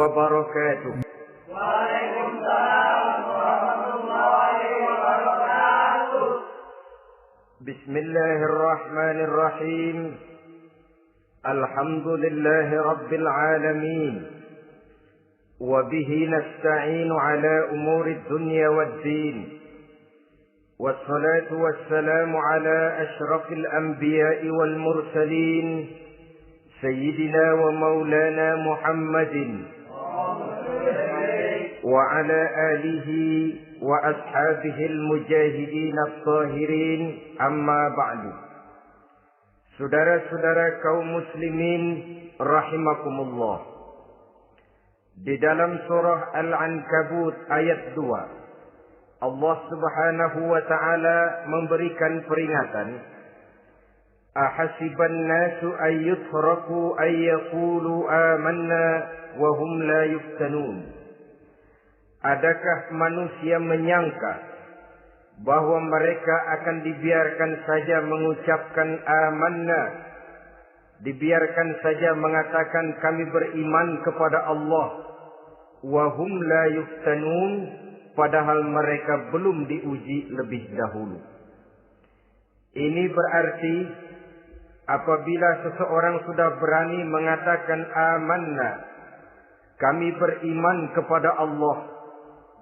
wabarakatuh. Waalaikumsalam warahmatullahi wabarakatuh. Bismillahirrahmanirrahim. Alhamdulillahi rabbil alamin. Wabihi nasta'inu ala umuri dunya waddin. Wassalatu wassalamu ala ashrafil anbiya'i wal mursalin. Sayyidina wa maulana Muhammadin. Wa ala alihi wa ashabihil mujahidin at-tahirin, amma ba'du. Saudara-saudara kaum muslimin rahimakumullah. Di dalam surah Al-Ankabut ayat 2, Allah Subhanahu wa ta'ala memberikan peringatan. Ahasiban nasu ayyutraku ayyaqulu amanna wa hum la yuftanun. Adakah manusia menyangka bahwa mereka akan dibiarkan saja mengucapkan amanna, dibiarkan saja mengatakan kami beriman kepada Allah, wa hum la yuftanun, padahal mereka belum diuji lebih dahulu. Ini berarti apabila seseorang sudah berani mengatakan amanna, kami beriman kepada Allah,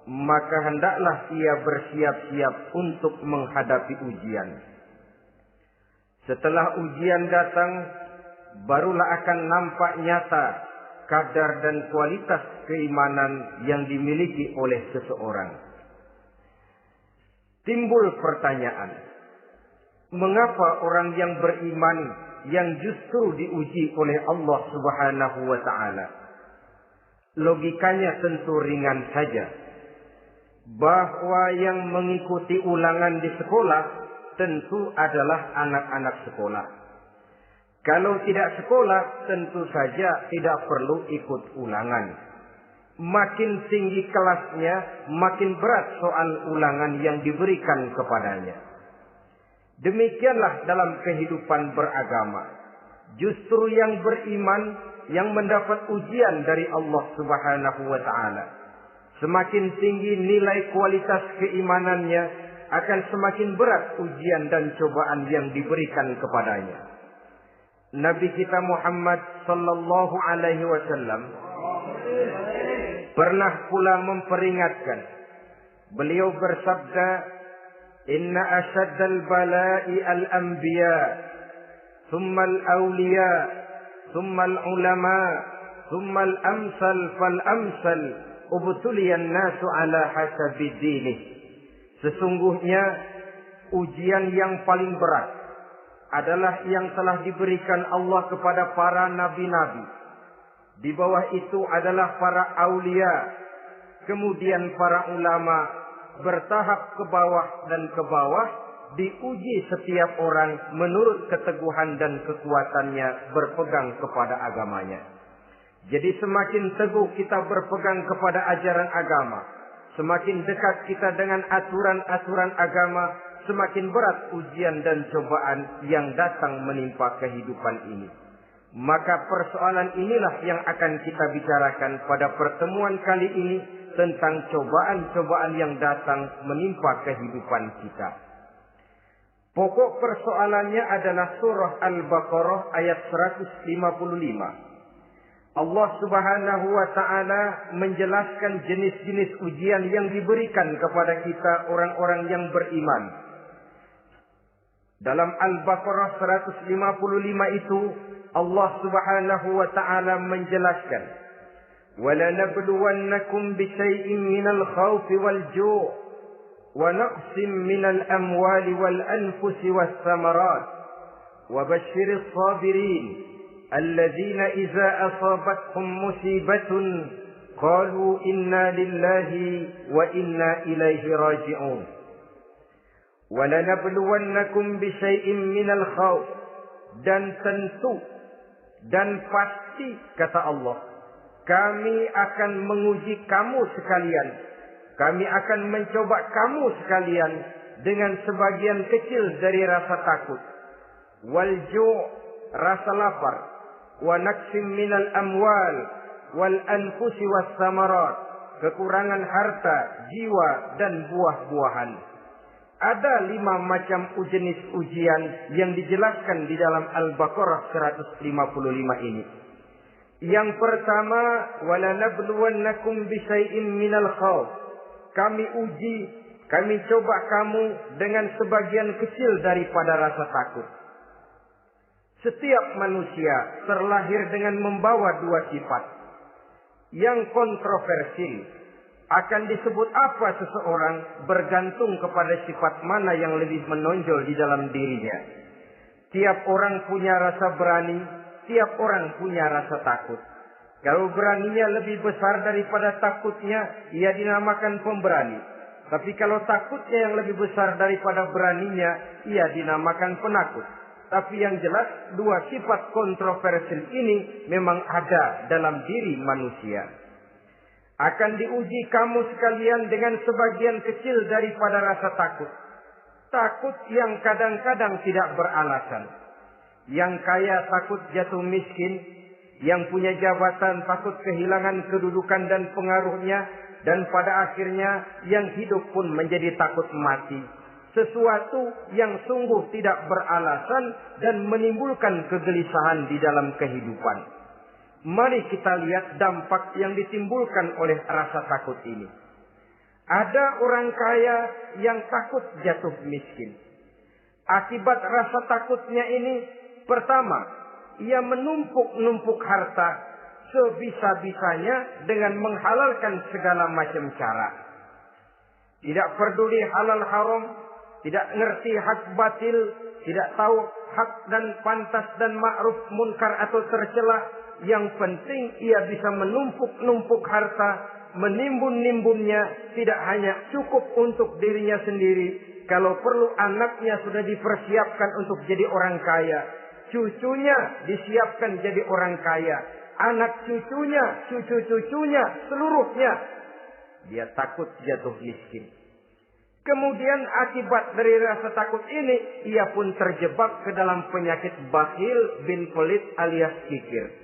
maka hendaklah ia bersiap-siap untuk menghadapi ujian. Setelah ujian datang, barulah akan nampak nyata kadar dan kualitas keimanan yang dimiliki oleh seseorang. Timbul pertanyaan, mengapa orang yang beriman yang justru diuji oleh Allah Subhanahu wa ta'ala? Logikanya tentu ringan saja, bahwa yang mengikuti ulangan di sekolah tentu adalah anak-anak sekolah. Kalau tidak sekolah, tentu saja tidak perlu ikut ulangan. Makin tinggi kelasnya, makin berat soal ulangan yang diberikan kepadanya. Demikianlah dalam kehidupan beragama. Justru yang beriman, yang mendapat ujian dari Allah Subhanahu wa ta'ala, semakin tinggi nilai kualitas keimanannya, akan semakin berat ujian dan cobaan yang diberikan kepadanya. Nabi kita Muhammad sallallahu alaihi wasallam pernah pula memperingatkan. Beliau bersabda, "Inna asyaddal bala'i al-anbiya, thumma al-awliya, thumma al-ulama, thumma al-amsal fal-amsal, ubtuliyan nasu ala hasabi dinih." Sesungguhnya ujian yang paling berat adalah yang telah diberikan Allah kepada para nabi-nabi. Di bawah itu adalah para aulia, kemudian para ulama, bertahap ke bawah dan ke bawah, diuji setiap orang menurut keteguhan dan kekuatannya berpegang kepada agamanya. Jadi semakin teguh kita berpegang kepada ajaran agama, semakin dekat kita dengan aturan-aturan agama, semakin berat ujian dan cobaan yang datang menimpa kehidupan ini. Maka persoalan inilah yang akan kita bicarakan pada pertemuan kali ini, tentang cobaan-cobaan yang datang menimpa kehidupan kita. Pokok persoalannya adalah surah Al-Baqarah ayat 155. Allah Subhanahu wa ta'ala menjelaskan jenis-jenis ujian yang diberikan kepada kita orang-orang yang beriman. Dalam Al-Baqarah 155 itu Allah Subhanahu wa ta'ala menjelaskan, وَلَنَبْلُوَنَّكُمْ بِشَيْءٍ مِّنَ الْخَوْفِ وَالْجُوعِ وَنَقْصٍ مِّنَ الْأَمْوَالِ وَالْأَنفُسِ وَالثَّمَرَاتِ وَبَشِّرِ الصَّابِرِينَ الَّذِينَ إِذَا أَصَابَتْهُمْ مُصِيبَةٌ قَالُوا إِنَّا لِلَّهِ وَإِنَّا إِلَيْهِ رَاجِعُونَ وَلَنَبْلُوَنَّكُمْ بِشَيْءٍ مِّنَ الْخَوْفِ, dan tentu dan pasti kata Allah, kami akan menguji kamu sekalian, kami akan mencoba kamu sekalian dengan sebagian kecil dari rasa takut, wal ju', rasa lapar, wa naqsim minal amwal, wal anfusi was samarat, kekurangan harta, jiwa dan buah-buahan. Ada 5 macam jenis ujian yang dijelaskan di dalam Al-Baqarah 155 ini. Yang pertama, walanabluwannakum bisyai'im minal khauf. Kami uji, kami coba kamu dengan sebagian kecil daripada rasa takut. Setiap manusia terlahir dengan membawa 2 sifat. Yang kontroversil, akan disebut apa seseorang bergantung kepada sifat mana yang lebih menonjol di dalam dirinya. Tiap orang punya rasa berani, tiap orang punya rasa takut. Kalau beraninya lebih besar daripada takutnya, ia dinamakan pemberani. Tapi kalau takutnya yang lebih besar daripada beraninya, ia dinamakan penakut. Tapi yang jelas, 2 sifat kontroversial ini memang ada dalam diri manusia. Akan diuji kamu sekalian dengan sebagian kecil daripada rasa takut. Takut yang kadang-kadang tidak beralasan. Yang kaya takut jatuh miskin, yang punya jabatan takut kehilangan kedudukan dan pengaruhnya, dan pada akhirnya yang hidup pun menjadi takut mati. Sesuatu yang sungguh tidak beralasan dan menimbulkan kegelisahan di dalam kehidupan. Mari kita lihat dampak yang ditimbulkan oleh rasa takut ini. Ada orang kaya yang takut jatuh miskin. Akibat rasa takutnya ini, pertama, ia menumpuk-numpuk harta sebisa-bisanya dengan menghalalkan segala macam cara. Tidak peduli halal haram, tidak ngerti hak batil, tidak tahu hak dan pantas dan ma'ruf munkar atau tercela. Yang penting ia bisa menumpuk-numpuk harta, menimbun-nimbunnya, tidak hanya cukup untuk dirinya sendiri. Kalau perlu anaknya sudah dipersiapkan untuk jadi orang kaya. Cucunya disiapkan jadi orang kaya. Anak cucunya, cucu-cucunya, seluruhnya. Dia takut jatuh miskin. Kemudian akibat dari rasa takut ini, ia pun terjebak ke dalam penyakit bakhil bin pelit alias kikir.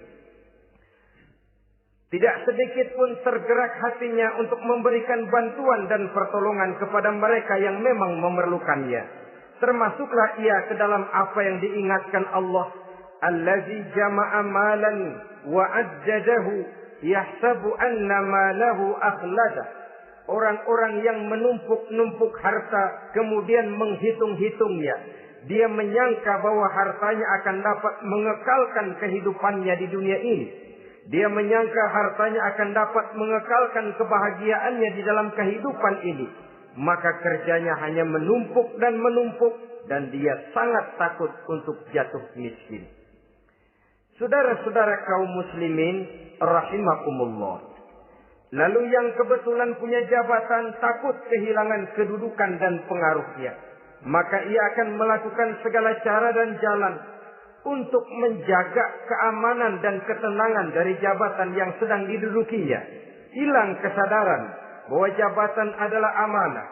Tidak sedikit pun tergerak hatinya untuk memberikan bantuan dan pertolongan kepada mereka yang memang memerlukannya. Termasuklah ia ke dalam apa yang diingatkan Allah. Allazi jama'a malan wa ajjadahu yahsabu anna malahu akhladah. Orang-orang yang menumpuk-numpuk harta kemudian menghitung-hitungnya. Dia menyangka bahwa hartanya akan dapat mengekalkan kehidupannya di dunia ini. Dia menyangka hartanya akan dapat mengekalkan kebahagiaannya di dalam kehidupan ini. Maka kerjanya hanya menumpuk dan menumpuk. Dan dia sangat takut untuk jatuh miskin. Saudara-saudara kaum muslimin rahimakumullah. Lalu yang kebetulan punya jabatan takut kehilangan kedudukan dan pengaruhnya. Maka ia akan melakukan segala cara dan jalan untuk menjaga keamanan dan ketenangan dari jabatan yang sedang didudukinya. Hilang kesadaran bahwa jabatan adalah amanah.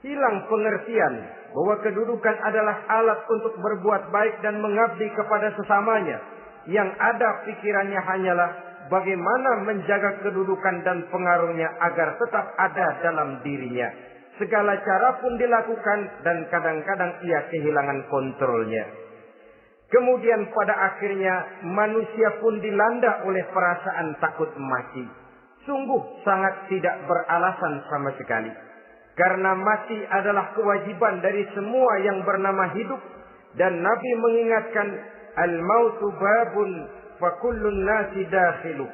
Hilang pengertian bahwa kedudukan adalah alat untuk berbuat baik dan mengabdi kepada sesamanya. Yang ada pikirannya hanyalah bagaimana menjaga kedudukan dan pengaruhnya agar tetap ada dalam dirinya. Segala cara pun dilakukan dan kadang-kadang ia kehilangan kontrolnya. Kemudian pada akhirnya manusia pun dilanda oleh perasaan takut mati. Sungguh sangat tidak beralasan sama sekali. Karena mati adalah kewajiban dari semua yang bernama hidup. Dan Nabi mengingatkan, al-mautu babun fa kullun nasi dakhilu.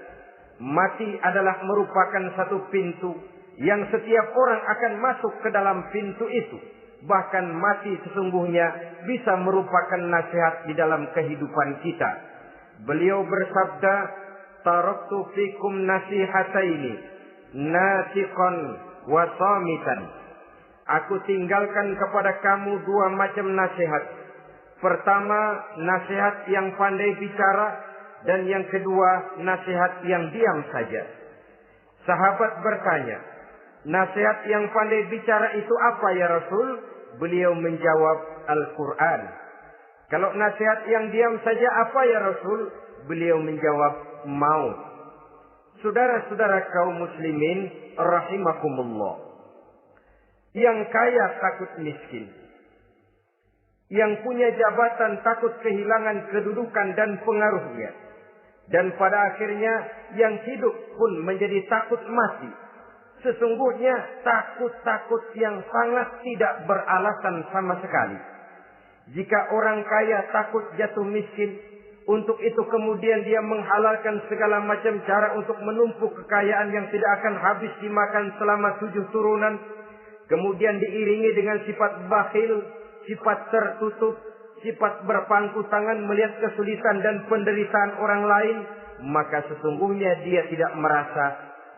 Mati adalah merupakan satu pintu yang setiap orang akan masuk ke dalam pintu itu. Bahkan mati sesungguhnya bisa merupakan nasihat di dalam kehidupan kita. Beliau bersabda, taraktu fikum nasihataini, nasiqan wa samitan. Aku tinggalkan kepada kamu 2 macam nasihat. Pertama, nasihat yang pandai bicara, dan yang kedua, nasihat yang diam saja. Sahabat bertanya, nasihat yang pandai bicara itu apa ya Rasul? Beliau menjawab, Al-Quran. Kalau nasihat yang diam saja apa ya Rasul? Beliau menjawab, maut. Saudara-saudara kaum muslimin rahimakumullah. Yang kaya takut miskin. Yang punya jabatan takut kehilangan kedudukan dan pengaruhnya. Dan pada akhirnya yang hidup pun menjadi takut mati. Sesungguhnya takut-takut yang sangat tidak beralasan sama sekali. Jika orang kaya takut jatuh miskin, untuk itu kemudian dia menghalalkan segala macam cara untuk menumpuk kekayaan yang tidak akan habis dimakan selama 7 turunan. Kemudian diiringi dengan sifat bakhil, sifat tertutup, sifat berpangku tangan melihat kesulitan dan penderitaan orang lain. Maka sesungguhnya dia tidak merasa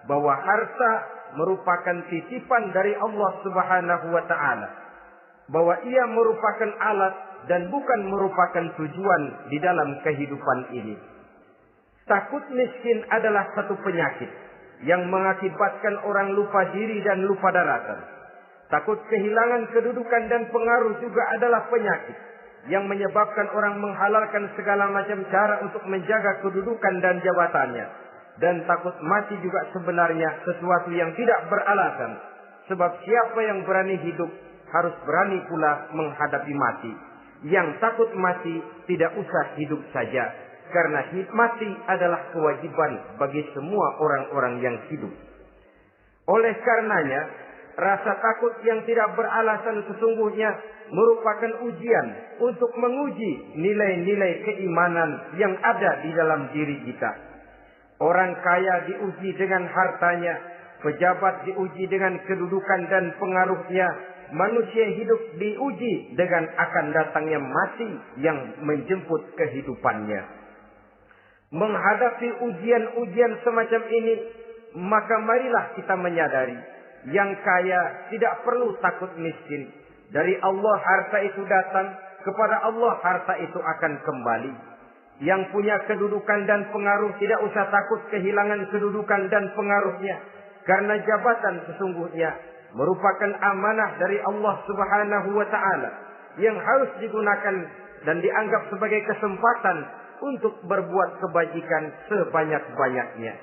bahwa harta merupakan titipan dari Allah Subhanahu wa ta'ala. Bahwa ia merupakan alat dan bukan merupakan tujuan di dalam kehidupan ini. Takut miskin adalah satu penyakit yang mengakibatkan orang lupa diri dan lupa daratan. Takut kehilangan kedudukan dan pengaruh juga adalah penyakit yang menyebabkan orang menghalalkan segala macam cara untuk menjaga kedudukan dan jabatannya. Dan takut mati juga sebenarnya sesuatu yang tidak beralasan. Sebab siapa yang berani hidup harus berani pula menghadapi mati. Yang takut mati tidak usah hidup saja. Karena mati adalah kewajiban bagi semua orang-orang yang hidup. Oleh karenanya, rasa takut yang tidak beralasan sesungguhnya merupakan ujian untuk menguji nilai-nilai keimanan yang ada di dalam diri kita. Orang kaya diuji dengan hartanya, pejabat diuji dengan kedudukan dan pengaruhnya, manusia hidup diuji dengan akan datangnya mati yang menjemput kehidupannya. Menghadapi ujian-ujian semacam ini, maka marilah kita menyadari, yang kaya tidak perlu takut miskin. Dari Allah harta itu datang, kepada Allah harta itu akan kembali. Yang punya kedudukan dan pengaruh tidak usah takut kehilangan kedudukan dan pengaruhnya. Karena jabatan sesungguhnya merupakan amanah dari Allah Subhanahu wa ta'ala yang harus digunakan dan dianggap sebagai kesempatan untuk berbuat kebajikan sebanyak-banyaknya.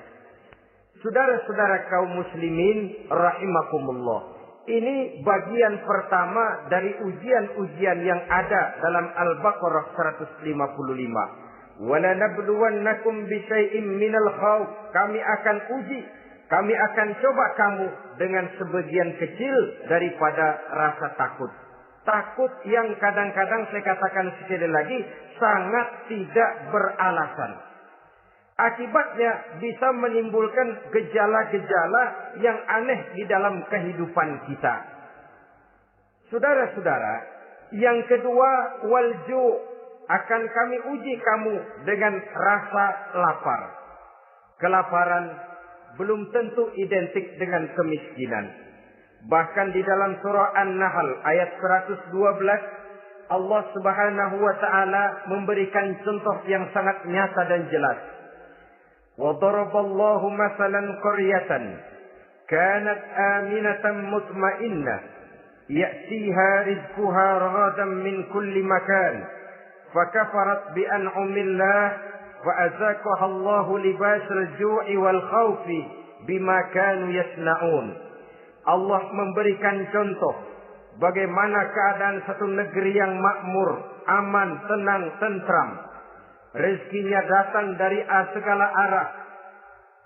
Saudara-saudara kaum muslimin rahimakumullah. Ini bagian pertama dari ujian-ujian yang ada dalam Al-Baqarah 155. Wala nabluwannakum bisyai'im minal khawf. Kami akan uji, kami akan coba kamu dengan sebagian kecil daripada rasa takut. Takut yang kadang-kadang saya katakan sekali lagi sangat tidak beralasan. Akibatnya bisa menimbulkan gejala-gejala yang aneh di dalam kehidupan kita. Saudara-saudara, yang kedua, walju, akan kami uji kamu dengan rasa lapar. Kelaparan belum tentu identik dengan kemiskinan. Bahkan di dalam surah An-Nahl ayat 112, Allah Subhanahu wa ta'ala memberikan contoh yang sangat nyata dan jelas. وَضَرَبَ اللَّهُ مَثَلًا قَرْيَةً كَانَتْ آمِنَةً مُطْمَئِنَّةً يَأْتِيهَا رِزْقُهَا رَغَدًا مِنْ كُلِّ مَكَانٍ فَكَفَرَتْ بِأَنْعُمِ اللَّهِ فَأَذَاقَهَا اللَّهُ لِبَاسَ الْجُوعِ وَالْخَوْفِ بِمَا كَانُوا يَصْنَعُونَ. Allah memberikan contoh bagaimana keadaan satu negeri yang makmur, aman, tenang, tentram. Rezekinya datang dari segala arah.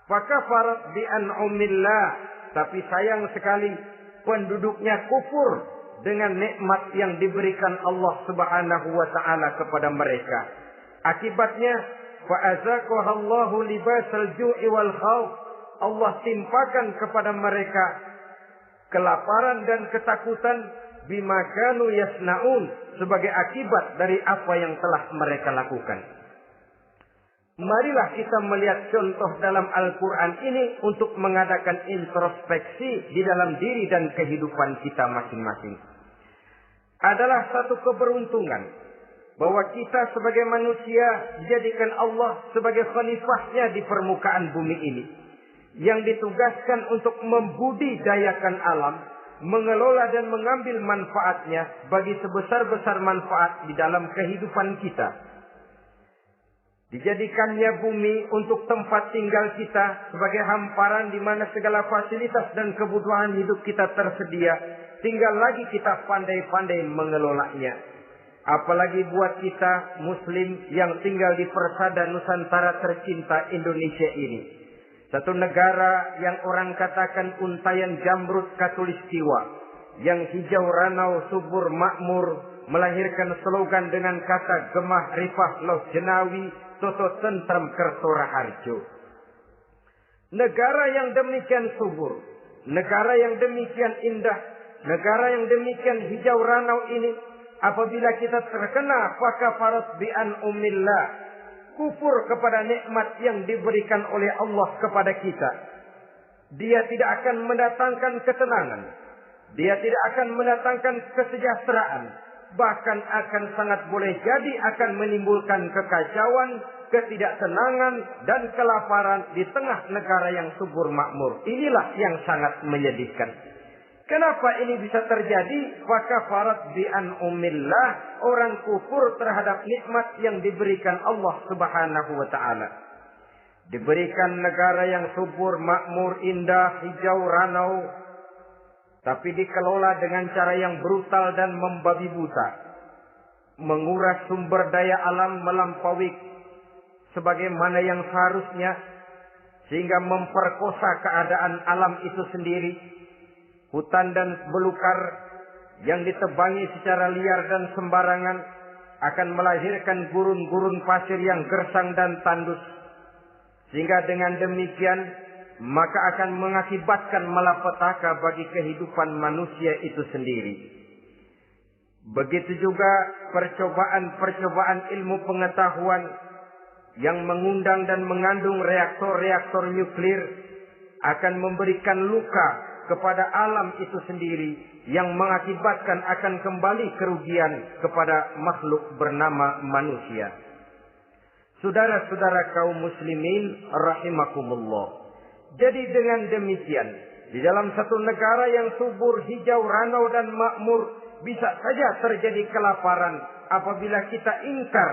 Fakafarat bi an'umillah, tapi sayang sekali penduduknya kufur dengan nikmat yang diberikan Allah Subhanahu wa ta'ala kepada mereka. Akibatnya fa'azaqahallahu libasal ju'i wal khauf. Allah timpakan kepada mereka kelaparan dan ketakutan bima kanu yasnaun, sebagai akibat dari apa yang telah mereka lakukan. Marilah kita melihat contoh dalam Al-Quran ini untuk mengadakan introspeksi di dalam diri dan kehidupan kita masing-masing. Adalah satu keberuntungan bahwa kita sebagai manusia dijadikan Allah sebagai khalifahnya di permukaan bumi ini, yang ditugaskan untuk membudidayakan alam, mengelola dan mengambil manfaatnya bagi sebesar-besar manfaat di dalam kehidupan kita. Di Dijadikannya bumi untuk tempat tinggal kita sebagai hamparan di mana segala fasilitas dan kebutuhan hidup kita tersedia. Tinggal lagi kita pandai-pandai mengelolanya. Apalagi buat kita Muslim yang tinggal di persada Nusantara tercinta Indonesia ini. Satu negara yang orang katakan untayan jamrut katulistiwa, yang hijau ranau subur makmur, melahirkan slogan dengan kata gemah rifah loh jenawi toto tentrem kerto raharjo. Negara yang demikian subur, negara yang demikian indah, negara yang demikian hijau ranau ini, apabila kita terkena fakafarat bi an umillah, kufur kepada nikmat yang diberikan oleh Allah kepada kita, dia tidak akan mendatangkan ketenangan, dia tidak akan mendatangkan kesejahteraan, bahkan akan sangat boleh jadi akan menimbulkan kekacauan, ketidaktenangan dan kelaparan di tengah negara yang subur makmur. Inilah yang sangat menyedihkan. Kenapa ini bisa terjadi? Fakafarat bi an umillah, orang kufur terhadap nikmat yang diberikan Allah Subhanahu wa taala. Diberikan negara yang subur, makmur, indah, hijau ranau, tapi dikelola dengan cara yang brutal dan membabi buta. Menguras sumber daya alam melampaui sebagaimana yang seharusnya, sehingga memperkosa keadaan alam itu sendiri. Hutan dan belukar yang ditebangi secara liar dan sembarangan akan melahirkan gurun-gurun pasir yang gersang dan tandus. Sehingga dengan demikian maka akan mengakibatkan malapetaka bagi kehidupan manusia itu sendiri. Begitu juga percobaan-percobaan ilmu pengetahuan yang mengundang dan mengandung reaktor-reaktor nuklir akan memberikan luka kepada alam itu sendiri, yang mengakibatkan akan kembali kerugian kepada makhluk bernama manusia. Saudara-saudara kaum muslimin rahimakumullah. Jadi dengan demikian, di dalam satu negara yang subur, hijau, ranau dan makmur, bisa saja terjadi kelaparan apabila kita ingkar,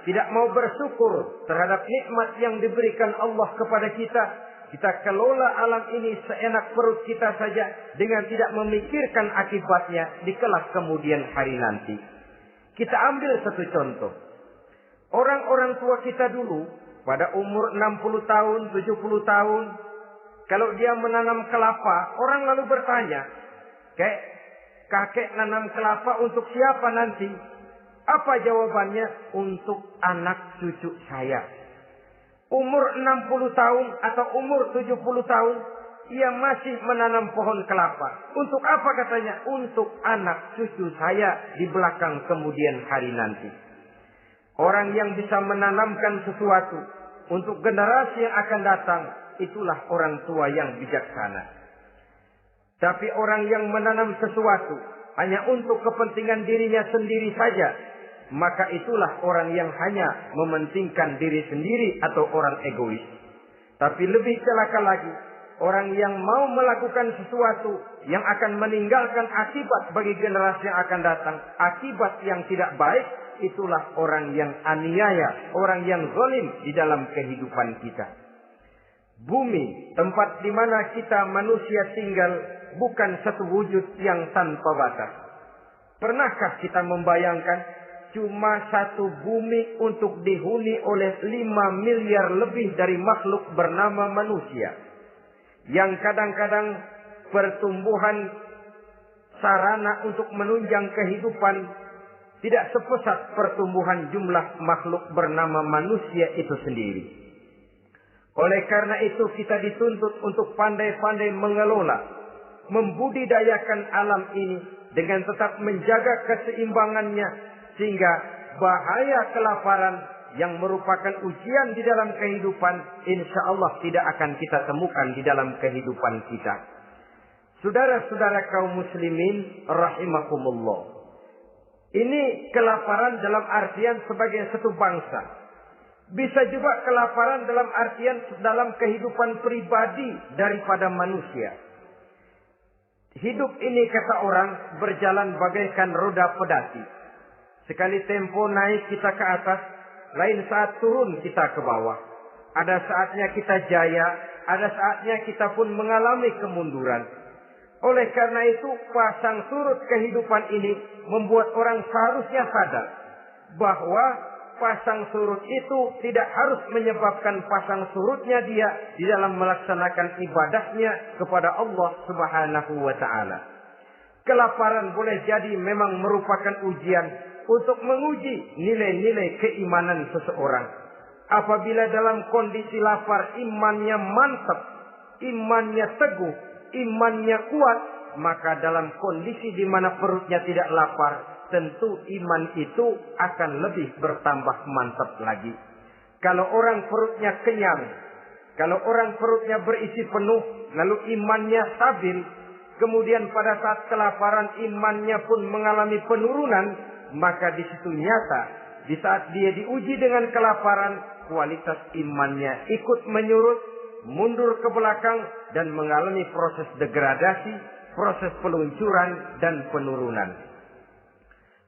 tidak mau bersyukur terhadap nikmat yang diberikan Allah kepada kita. Kita kelola alam ini seenak perut kita saja dengan tidak memikirkan akibatnya di kelak kemudian hari nanti. Kita ambil satu contoh. Orang-orang tua kita dulu pada umur 60 tahun, 70 tahun, kalau dia menanam kelapa, orang lalu bertanya, kakek nanam kelapa untuk siapa nanti? Apa jawabannya? Untuk anak cucu saya. Umur 60 tahun atau umur 70 tahun, ia masih menanam pohon kelapa. Untuk apa katanya? Untuk anak cucu saya di belakang kemudian hari nanti. Orang yang bisa menanamkan sesuatu untuk generasi yang akan datang, itulah orang tua yang bijaksana. Tapi orang yang menanam sesuatu hanya untuk kepentingan dirinya sendiri saja, maka itulah orang yang hanya mementingkan diri sendiri atau orang egois. Tapi lebih celaka lagi, orang yang mau melakukan sesuatu yang akan meninggalkan akibat bagi generasi yang akan datang, akibat yang tidak baik, itulah orang yang aniaya, orang yang zalim di dalam kehidupan kita. Bumi, tempat di mana kita manusia tinggal, bukan satu wujud yang tanpa batas. Pernahkah kita membayangkan cuma satu bumi untuk dihuni oleh 5 miliar lebih dari makhluk bernama manusia, yang kadang-kadang pertumbuhan sarana untuk menunjang kehidupan tidak sepesat pertumbuhan jumlah makhluk bernama manusia itu sendiri. Oleh karena itu kita dituntut untuk pandai-pandai mengelola, membudidayakan alam ini dengan tetap menjaga keseimbangannya, sehingga bahaya kelaparan yang merupakan ujian di dalam kehidupan, insya Allah tidak akan kita temukan di dalam kehidupan kita. Saudara-saudara kaum muslimin rahimakumullah. Ini kelaparan dalam artian sebagai satu bangsa. Bisa juga kelaparan dalam artian dalam kehidupan pribadi daripada manusia. Hidup ini kata orang berjalan bagaikan roda pedati. Sekali tempo naik kita ke atas, lain saat turun kita ke bawah. Ada saatnya kita jaya, ada saatnya kita pun mengalami kemunduran. Oleh karena itu, pasang surut kehidupan ini membuat orang seharusnya sadar bahwa pasang surut itu tidak harus menyebabkan pasang surutnya dia di dalam melaksanakan ibadahnya kepada Allah Subhanahu wa Ta'ala. Kelaparan boleh jadi memang merupakan ujian untuk menguji nilai-nilai keimanan seseorang. Apabila dalam kondisi lapar imannya mantap, imannya teguh, imannya kuat, maka dalam kondisi di mana perutnya tidak lapar, tentu iman itu akan lebih bertambah mantap lagi. Kalau orang perutnya kenyang, kalau orang perutnya berisi penuh, lalu imannya stabil, kemudian pada saat kelaparan imannya pun mengalami penurunan, maka di situ nyata, di saat dia diuji dengan kelaparan, kualitas imannya ikut menyurut, mundur ke belakang, dan mengalami proses degradasi, proses peluncuran dan penurunan.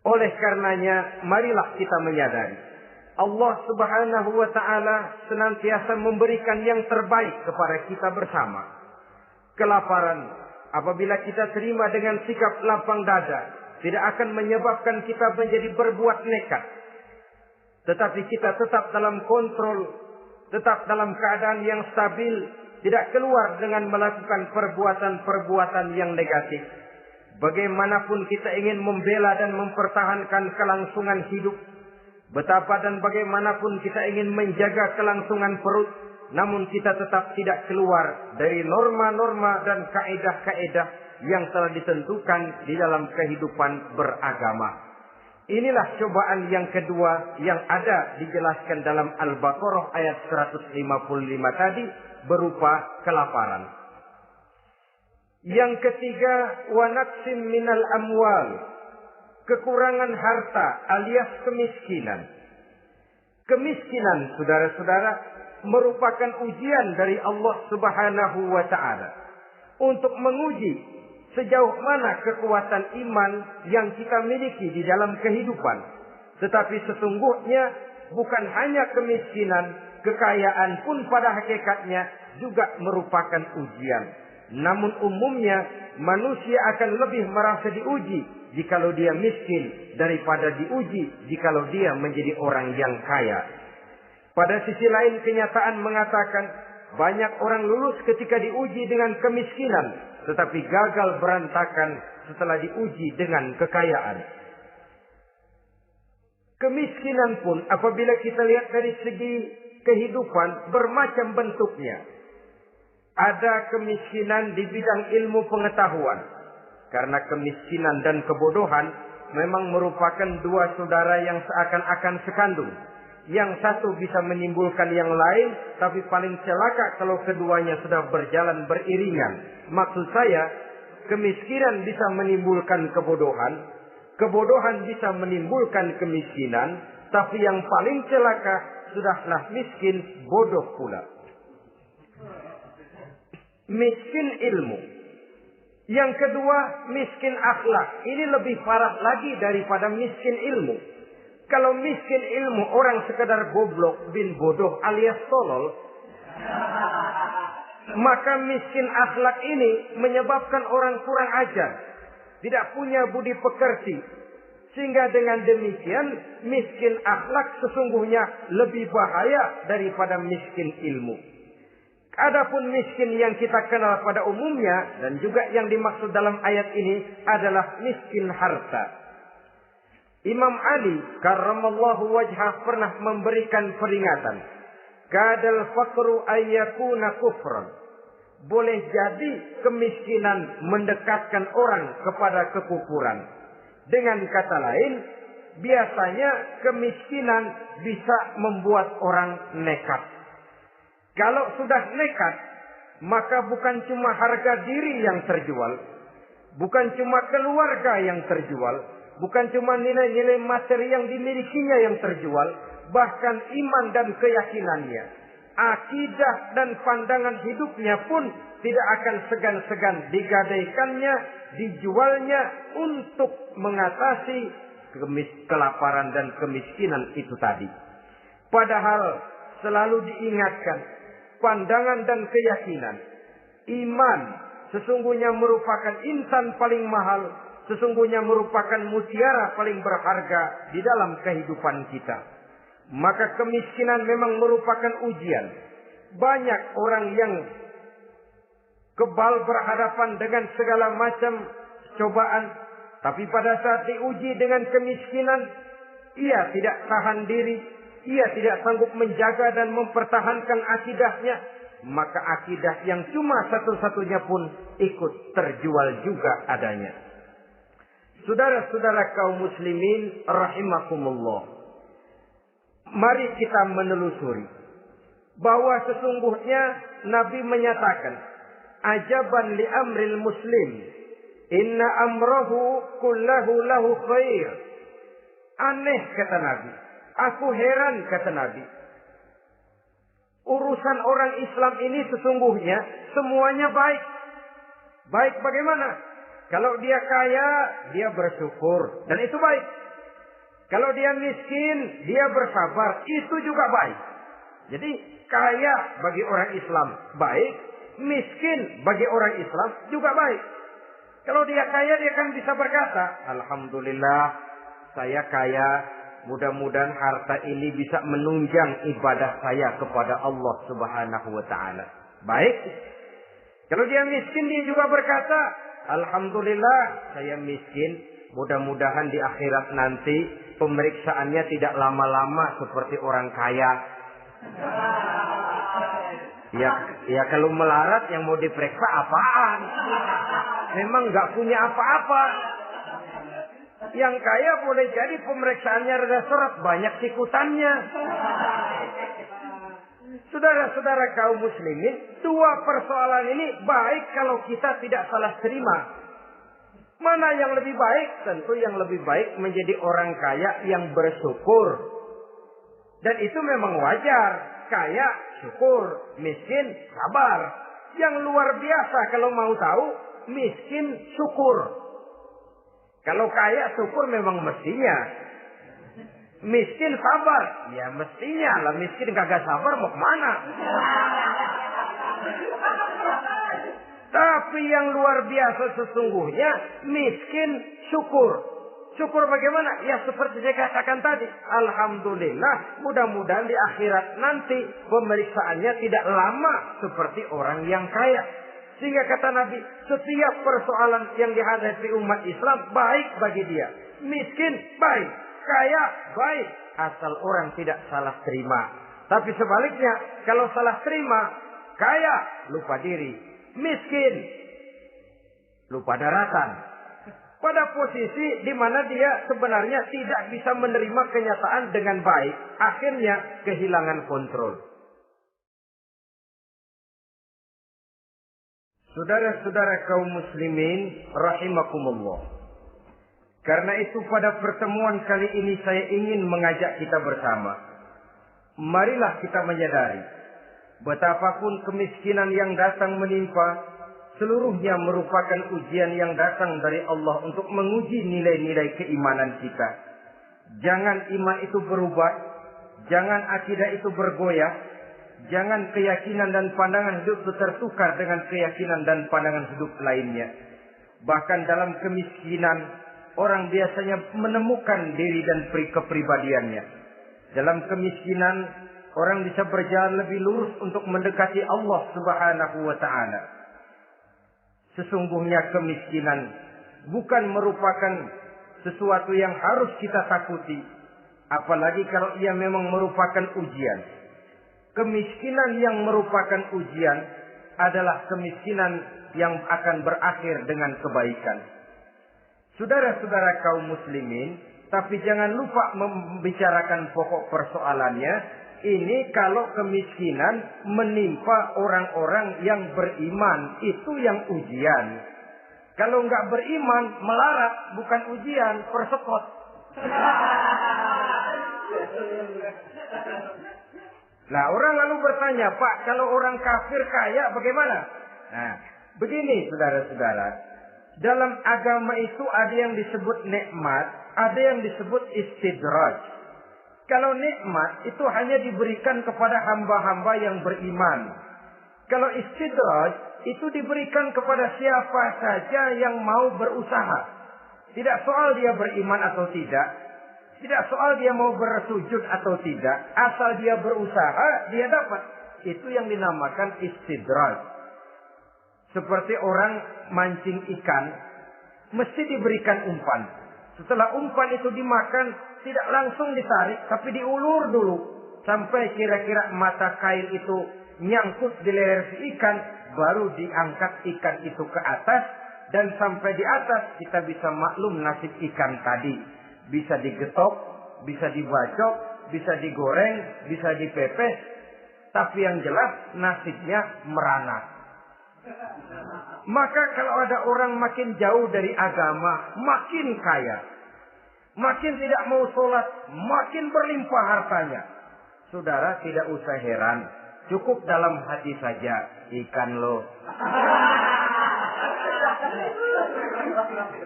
Oleh karenanya, marilah kita menyadari Allah Subhanahu wa Ta'ala senantiasa memberikan yang terbaik kepada kita bersama. Kelaparan, apabila kita terima dengan sikap lapang dada, tidak akan menyebabkan kita menjadi berbuat nekat. Tetapi kita tetap dalam kontrol, tetap dalam keadaan yang stabil, tidak keluar dengan melakukan perbuatan-perbuatan yang negatif. Bagaimanapun kita ingin membela dan mempertahankan kelangsungan hidup, betapa dan bagaimanapun kita ingin menjaga kelangsungan perut, namun kita tetap tidak keluar dari norma-norma dan kaedah-kaedah yang telah ditentukan di dalam kehidupan beragama. Inilah cobaan yang kedua yang ada dijelaskan dalam Al-Baqarah ayat 155 tadi berupa kelaparan. Yang ketiga, wa naqsim minal amwal, kekurangan harta alias kemiskinan. Kemiskinan, saudara-saudara, merupakan ujian dari Allah Subhanahu wa Ta'ala untuk menguji sejauh mana kekuatan iman yang kita miliki di dalam kehidupan. Tetapi sesungguhnya bukan hanya kemiskinan, kekayaan pun pada hakikatnya juga merupakan ujian. Namun umumnya manusia akan lebih merasa diuji jikalau dia miskin daripada diuji jikalau dia menjadi orang yang kaya. Pada sisi lain kenyataan mengatakan banyak orang lulus ketika diuji dengan kemiskinan, tetapi gagal berantakan setelah diuji dengan kekayaan. Kemiskinan pun apabila kita lihat dari segi kehidupan bermacam bentuknya. Ada kemiskinan di bidang ilmu pengetahuan. Karena kemiskinan dan kebodohan memang merupakan dua saudara yang seakan-akan sekandung. Yang satu bisa menimbulkan yang lain, tapi paling celaka kalau keduanya sudah berjalan beriringan. Maksud saya, kemiskinan bisa menimbulkan kebodohan, kebodohan bisa menimbulkan kemiskinan, tapi yang paling celaka sudahlah miskin, bodoh pula. Miskin ilmu. Yang kedua, miskin akhlak. Ini lebih parah lagi daripada miskin ilmu. Kalau miskin ilmu orang sekedar goblok bin bodoh alias tolol, maka miskin akhlak ini menyebabkan orang kurang ajar, tidak punya budi pekerti. Sehingga dengan demikian miskin akhlak sesungguhnya lebih bahaya daripada miskin ilmu. Adapun miskin yang kita kenal pada umumnya dan juga yang dimaksud dalam ayat ini adalah miskin harta. Imam Ali karramallahu wajhah pernah memberikan peringatan. Kadal faqru ayyakuna kufran. Boleh jadi kemiskinan mendekatkan orang kepada kekufuran. Dengan kata lain, biasanya kemiskinan bisa membuat orang nekat. Kalau sudah nekat, maka bukan cuma harga diri yang terjual, bukan cuma keluarga yang terjual, bukan cuma nilai-nilai materi yang dimilikinya yang terjual, bahkan iman dan keyakinannya, akidah dan pandangan hidupnya pun tidak akan segan-segan digadaikannya, dijualnya untuk mengatasi kelaparan dan kemiskinan itu tadi. Padahal selalu diingatkan, pandangan dan keyakinan, iman sesungguhnya merupakan insan paling mahal, sesungguhnya merupakan mutiara paling berharga di dalam kehidupan kita. Maka kemiskinan memang merupakan ujian. Banyak orang yang kebal berhadapan dengan segala macam cobaan, tapi pada saat diuji dengan kemiskinan, ia tidak tahan diri, ia tidak sanggup menjaga dan mempertahankan akidahnya, maka akidah yang cuma satu-satunya pun ikut terjual juga adanya. Saudara-saudara kaum muslimin rahimakumullah, mari kita menelusuri bahwa sesungguhnya Nabi menyatakan, ajaban li amril muslim, inna amrahu kullahu lahu khair. Aneh kata Nabi, aku heran kata Nabi, urusan orang Islam ini sesungguhnya semuanya baik. Baik bagaimana? Kalau dia kaya, dia bersyukur, dan itu baik. Kalau dia miskin, dia bersabar, itu juga baik. Jadi kaya bagi orang Islam baik, miskin bagi orang Islam juga baik. Kalau dia kaya, dia kan bisa berkata, alhamdulillah saya kaya, mudah-mudahan harta ini bisa menunjang ibadah saya kepada Allah Subhanahu wa taala. Baik. Kalau dia miskin, dia juga berkata, alhamdulillah saya miskin, mudah-mudahan di akhirat nanti pemeriksaannya tidak lama-lama seperti orang kaya. Ya kalau melarat yang mau diperiksa apaan? Memang nggak punya apa-apa. Yang kaya boleh jadi pemeriksaannya rada seret, banyak sikutannya. Saudara-saudara kaum muslimin, dua persoalan ini baik kalau kita tidak salah terima. Mana yang lebih baik? Tentu yang lebih baik menjadi orang kaya yang bersyukur. Dan itu memang wajar. Kaya, syukur. Miskin, sabar. Yang luar biasa kalau mau tahu, miskin, syukur. Kalau kaya, syukur memang mestinya. Miskin, sabar. Ya mestinya lah. Miskin kagak sabar mau kemana? Tapi yang luar biasa sesungguhnya, miskin, syukur. Syukur bagaimana? Ya seperti saya katakan tadi. Alhamdulillah, mudah-mudahan di akhirat nanti pemeriksaannya tidak lama seperti orang yang kaya. Sehingga kata Nabi, setiap persoalan yang dihadapi umat Islam baik bagi dia. Miskin, baik. Kaya, baik. Asal orang tidak salah terima. Tapi sebaliknya, kalau salah terima, kaya, lupa diri. Miskin, lupa daratan. Pada posisi di mana dia sebenarnya tidak bisa menerima kenyataan dengan baik. Akhirnya kehilangan kontrol. Saudara-saudara kaum muslimin rahimakumullah. Karena itu pada pertemuan kali ini saya ingin mengajak kita bersama. Marilah kita menyadari betapapun kemiskinan yang datang menimpa, seluruhnya merupakan ujian yang datang dari Allah untuk menguji nilai-nilai keimanan kita. Jangan iman itu berubah, jangan akidah itu bergoyah, jangan keyakinan dan pandangan hidup itu tertukar dengan keyakinan dan pandangan hidup lainnya. Bahkan dalam kemiskinan, orang biasanya menemukan diri dan kepribadiannya. Dalam kemiskinan, orang bisa berjalan lebih lurus untuk mendekati Allah Subhanahu wa taala. Sesungguhnya kemiskinan bukan merupakan sesuatu yang harus kita takuti. Apalagi kalau ia memang merupakan ujian. Kemiskinan yang merupakan ujian adalah kemiskinan yang akan berakhir dengan kebaikan. Saudara-saudara kaum muslimin, tapi jangan lupa membicarakan pokok persoalannya. Ini kalau kemiskinan menimpa orang-orang yang beriman, itu yang ujian. Kalau nggak beriman, melarat, bukan ujian, persekot. Nah, orang lalu bertanya, Pak, kalau orang kafir kaya bagaimana? Nah, begini saudara-saudara. Dalam agama itu ada yang disebut nikmat, ada yang disebut istidraj. Kalau nikmat itu hanya diberikan kepada hamba-hamba yang beriman. Kalau istidraj itu diberikan kepada siapa saja yang mau berusaha. Tidak soal dia beriman atau tidak. Tidak soal dia mau bersujud atau tidak. Asal dia berusaha, dia dapat. Itu yang dinamakan istidraj. Seperti orang mancing ikan, mesti diberikan umpan. Setelah umpan itu dimakan, tidak langsung ditarik, tapi diulur dulu. Sampai kira-kira mata kail itu nyangkut di leher si ikan, baru diangkat ikan itu ke atas. Dan sampai di atas kita bisa maklum nasib ikan tadi. Bisa digetok, bisa dibacok, bisa digoreng, bisa dipepes. Tapi yang jelas nasibnya merana. Maka kalau ada orang makin jauh dari agama, makin kaya. Makin tidak mau sholat, makin berlimpah hartanya. Saudara tidak usah heran. Cukup dalam hati saja. Ikan lo.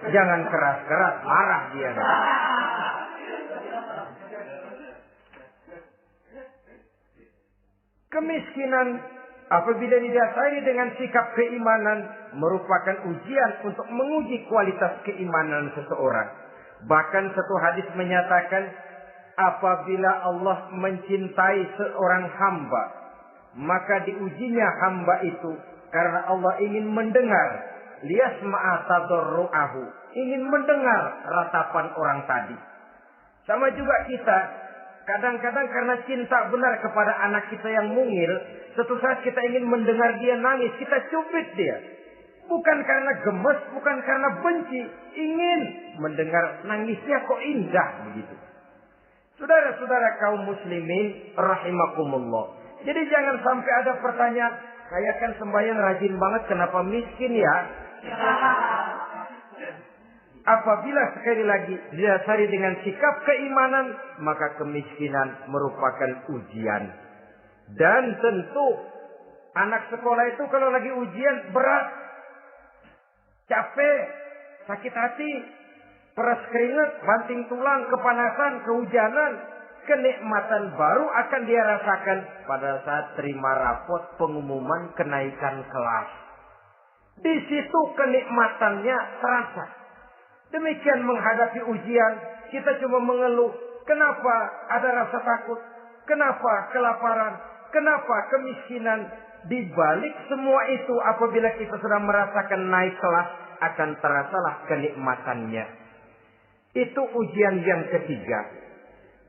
Jangan keras-keras, marah dia. Kemiskinan apabila didasari dengan sikap keimanan merupakan ujian untuk menguji kualitas keimanan seseorang. Bahkan satu hadis menyatakan apabila Allah mencintai seorang hamba, maka diujinya hamba itu karena Allah ingin mendengar liyasma'a tadarru'ahu, ingin mendengar ratapan orang tadi. Sama juga kita, kadang-kadang karena cinta benar kepada anak kita yang mungil, suatu saat kita ingin mendengar dia nangis, kita cubit dia. Bukan karena gemes, bukan karena benci, ingin mendengar nangisnya kok indah begitu. Saudara-saudara kaum muslimin rahimakumullah. Jadi jangan sampai ada pertanyaan, saya kan sembahyang rajin banget, kenapa miskin ya? Apabila sekali lagi didasari dengan sikap keimanan, maka kemiskinan merupakan ujian. Dan tentu anak sekolah itu kalau lagi ujian berat, capek, sakit hati, peras keringat, banting tulang, kepanasan, kehujanan, kenikmatan baru akan dia rasakan pada saat terima rapot pengumuman kenaikan kelas. Di situ kenikmatannya terasa. Demikian menghadapi ujian, kita cuma mengeluh. Kenapa ada rasa takut? Kenapa kelaparan? Kenapa kemiskinan? Di balik semua itu, apabila kita sudah merasakan naik kelas, akan terasalah kenikmatannya. Itu ujian yang ketiga.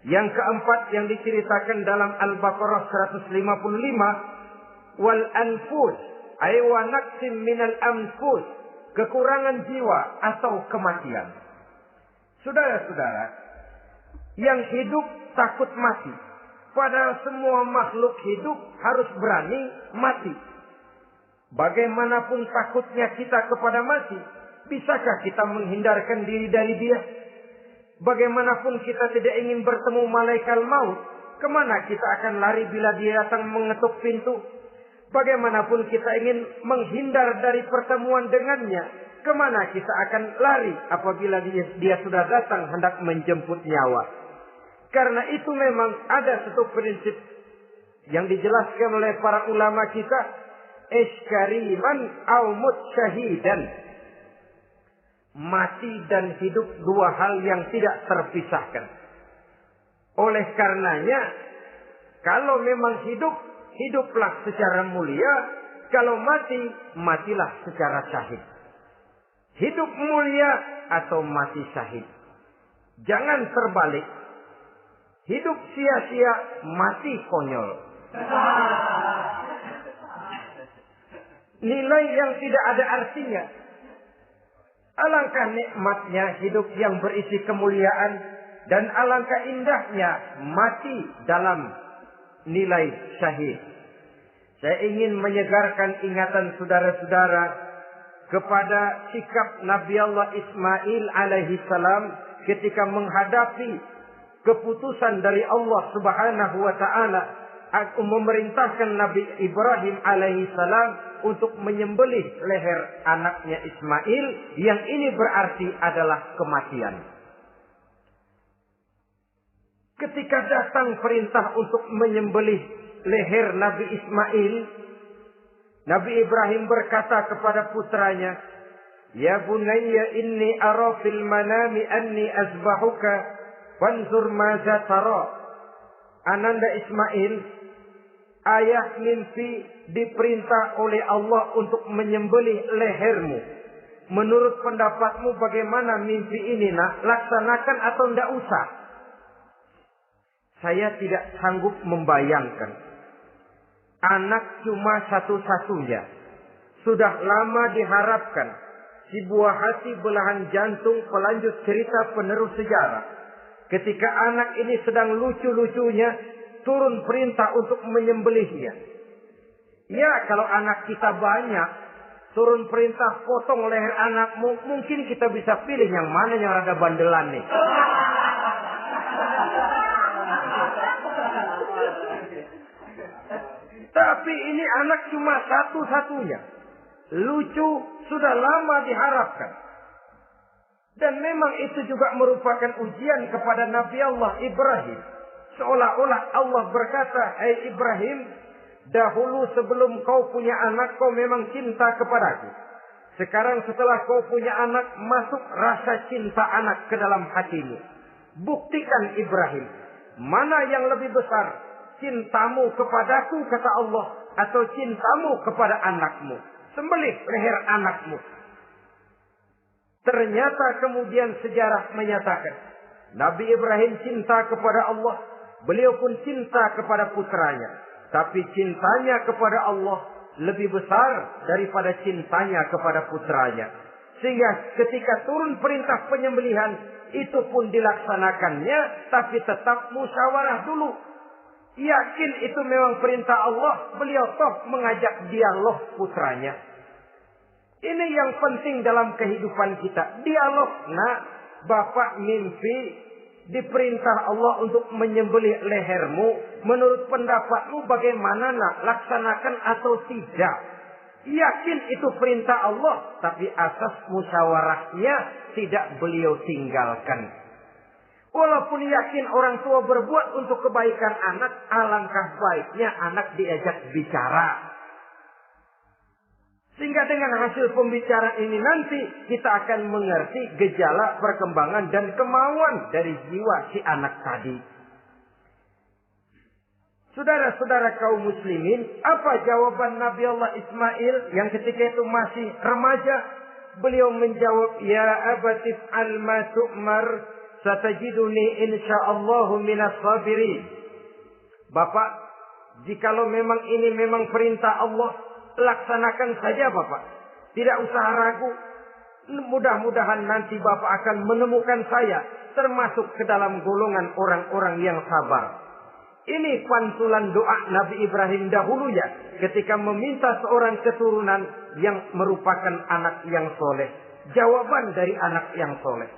Yang keempat yang diceritakan dalam Al-Baqarah 155, wal anfus ay wa naqsim minal anfus, kekurangan jiwa atau kematian. Saudara-saudara, yang hidup takut mati. Padahal semua makhluk hidup harus berani mati. Bagaimanapun takutnya kita kepada mati, bisakah kita menghindarkan diri dari dia? Bagaimanapun kita tidak ingin bertemu malaikat maut, kemana kita akan lari bila dia datang mengetuk pintu? Bagaimanapun kita ingin menghindar dari pertemuan dengannya, kemana kita akan lari apabila dia sudah datang hendak menjemput nyawa? Karena itu memang ada satu prinsip yang dijelaskan oleh para ulama kita, iskariman au mut syahidan. Mati dan hidup dua hal yang tidak terpisahkan. Oleh karenanya, kalau memang hidup, hiduplah secara mulia. Kalau mati, matilah secara syahid. Hidup mulia atau mati syahid. Jangan terbalik. Hidup sia-sia, mati konyol. Nilai yang tidak ada artinya. Alangkah nikmatnya hidup yang berisi kemuliaan, dan alangkah indahnya mati dalam nilai syahid. Saya ingin menyegarkan ingatan saudara-saudara kepada sikap Nabi Allah Ismail alaihi salam ketika menghadapi keputusan dari Allah Subhanahu wa taala memerintahkan Nabi Ibrahim alaihi salam untuk menyembelih leher anaknya Ismail, yang ini berarti adalah kematian. Ketika datang perintah untuk menyembelih leher Nabi Ismail, Nabi Ibrahim berkata kepada putranya, "Ya bunayya inni ara fil manami anni azbahuka fanzur maza tara." Ananda Ismail, ayah mimpi diperintah oleh Allah untuk menyembelih lehermu. Menurut pendapatmu bagaimana mimpi ini, nak? Laksanakan atau tidak usah? Saya tidak sanggup membayangkan. Anak cuma satu-satunya. Sudah lama diharapkan. Si buah hati belahan jantung pelanjut cerita penerus sejarah. Ketika anak ini sedang lucu-lucunya, turun perintah untuk menyembelihnya. Ya, kalau anak kita banyak, turun perintah potong leher anakmu, mungkin kita bisa pilih yang mana yang rada bandelan nih. Tapi ini anak cuma satu-satunya. Lucu, sudah lama diharapkan. Dan memang itu juga merupakan ujian kepada Nabi Allah Ibrahim. Seolah-olah Allah berkata, "Hai Ibrahim, dahulu sebelum kau punya anak, kau memang cinta kepadaku. Sekarang setelah kau punya anak, masuk rasa cinta anak ke dalam hatimu. Buktikan Ibrahim, mana yang lebih besar? Cintamu kepadaku, kata Allah, atau cintamu kepada anakmu? Sembelih leher anakmu." Ternyata kemudian sejarah menyatakan, Nabi Ibrahim cinta kepada Allah, beliau pun cinta kepada putranya. Tapi cintanya kepada Allah lebih besar daripada cintanya kepada putranya. Sehingga ketika turun perintah penyembelihan, itu pun dilaksanakannya, tapi tetap musyawarah dulu. Yakin itu memang perintah Allah, beliau toh mengajak dialog putranya. Ini yang penting dalam kehidupan kita. Dialog. Nah, bapak mimpi diperintah Allah untuk menyembelih lehermu. Menurut pendapatmu bagaimana, nak? Laksanakan atau tidak? Yakin itu perintah Allah, tapi asas musyawarahnya tidak beliau tinggalkan. Walaupun yakin orang tua berbuat untuk kebaikan anak, alangkah baiknya anak diajak bicara. Sehingga dengan hasil pembicaraan ini nanti kita akan mengerti gejala perkembangan dan kemauan dari jiwa si anak tadi. Saudara-saudara kaum muslimin, apa jawaban Nabi Allah Ismail yang ketika itu masih remaja? Beliau menjawab, "Ya abatif al-ma tu'mar, satajiduni insyaallahu minas sabirin." Bapak, jikalau memang ini memang perintah Allah, laksanakan saja Bapak. Tidak usah ragu. Mudah-mudahan nanti Bapak akan menemukan saya termasuk ke dalam golongan orang-orang yang sabar. Ini pantulan doa Nabi Ibrahim dahulu ya, ketika meminta seorang keturunan yang merupakan anak yang soleh. Jawaban dari anak yang soleh.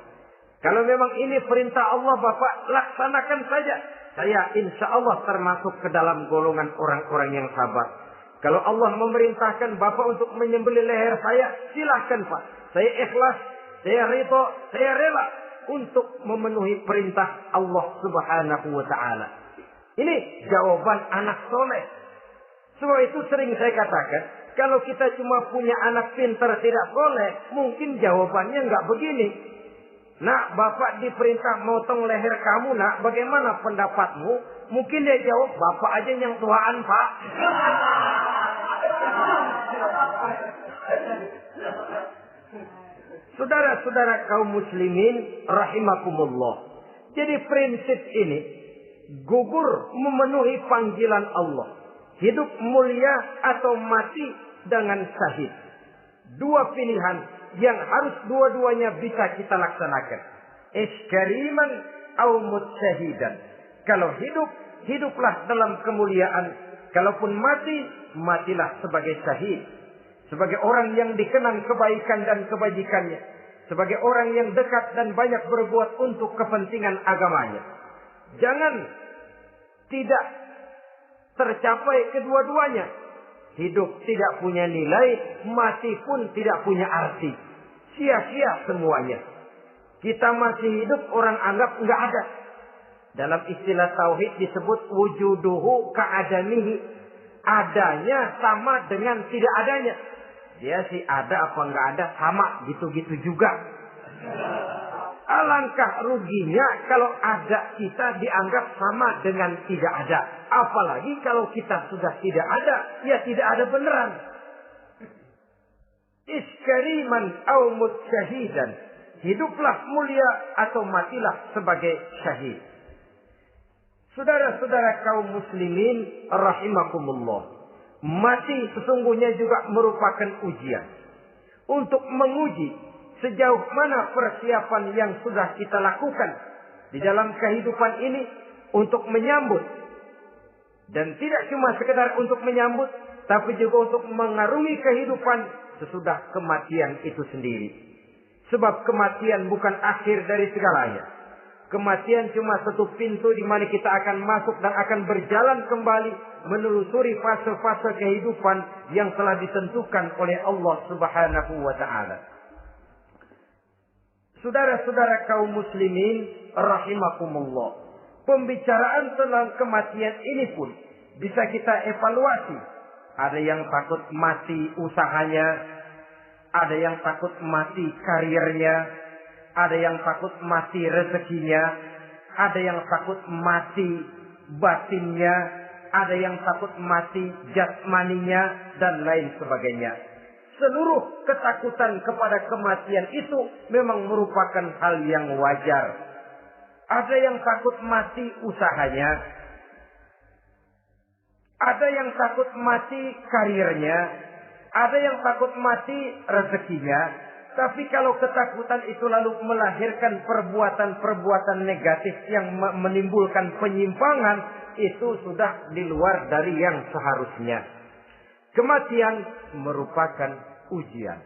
Kalau memang ini perintah Allah Bapak, laksanakan saja. Saya insya Allah termasuk ke dalam golongan orang-orang yang sabar. Kalau Allah memerintahkan Bapak untuk menyembelih leher saya, silahkan Pak. Saya ikhlas, saya ridho, saya rela untuk memenuhi perintah Allah Subhanahu wa Ta'ala. Ini jawaban anak soleh. Sebab itu sering saya katakan, kalau kita cuma punya anak pintar tidak soleh, mungkin jawabannya nggak begini. "Nak, Bapak diperintah motong leher kamu, nak. Bagaimana pendapatmu?" Mungkin dia jawab, "Bapak aja yang tuaan, Pak." Saudara-saudara kaum muslimin rahimakumullah. Jadi prinsip ini gugur memenuhi panggilan Allah. Hidup mulia atau mati dengan syahid. Dua pilihan yang harus dua-duanya bisa kita laksanakan. Iskariman au mutsyahidan. Kalau hidup, hiduplah dalam kemuliaan. Kalaupun mati, matilah sebagai syahid. Sebagai orang yang dikenang kebaikan dan kebajikannya. Sebagai orang yang dekat dan banyak berbuat untuk kepentingan agamanya. Jangan tidak tercapai kedua-duanya. Hidup tidak punya nilai, mati pun tidak punya arti. Sia-sia semuanya. Kita masih hidup, orang anggap nggak ada. Dalam istilah tauhid disebut wujuduhu ka'adamihi. Adanya sama dengan tidak adanya. Dia sih ada apa enggak ada sama gitu-gitu juga. Alangkah ruginya kalau ada kita dianggap sama dengan tidak ada. Apalagi kalau kita sudah tidak ada, ya tidak ada beneran. Iskariman au mutsyahidan. Hiduplah mulia atau matilah sebagai syahid. Saudara-saudara kaum muslimin rahimakumullah. Mati sesungguhnya juga merupakan ujian. Untuk menguji sejauh mana persiapan yang sudah kita lakukan di dalam kehidupan ini untuk menyambut. Dan tidak cuma sekedar untuk menyambut, tapi juga untuk mengarungi kehidupan sesudah kematian itu sendiri. Sebab kematian bukan akhir dari segalanya. Kematian cuma satu pintu di mana kita akan masuk dan akan berjalan kembali menelusuri fase-fase kehidupan yang telah ditentukan oleh Allah Subhanahu wa taala. Saudara-saudara kaum muslimin rahimakumullah. Pembicaraan tentang kematian ini pun bisa kita evaluasi. Ada yang takut mati usahanya, ada yang takut mati karirnya, ada yang takut mati rezekinya, ada yang takut mati batinnya, ada yang takut mati jasmaninya, dan lain sebagainya. Seluruh ketakutan kepada kematian itu memang merupakan hal yang wajar. Ada yang takut mati usahanya, ada yang takut mati karirnya, ada yang takut mati rezekinya. Tapi kalau ketakutan itu lalu melahirkan perbuatan-perbuatan negatif yang menimbulkan penyimpangan, itu sudah di luar dari yang seharusnya. Kematian merupakan ujian.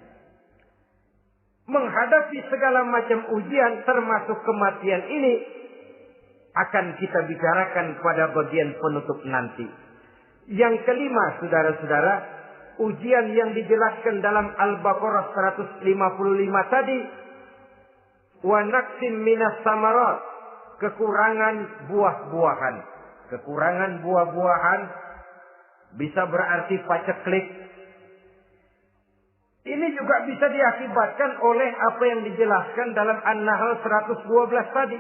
Menghadapi segala macam ujian termasuk kematian ini akan kita bicarakan pada bagian penutup nanti. Yang kelima, saudara-saudara, ujian yang dijelaskan dalam Al-Baqarah 155 tadi. Wa naqsim minas samarat. Kekurangan buah-buahan. Kekurangan buah-buahan bisa berarti paceklik. Ini juga bisa diakibatkan oleh apa yang dijelaskan dalam An-Nahl 112 tadi.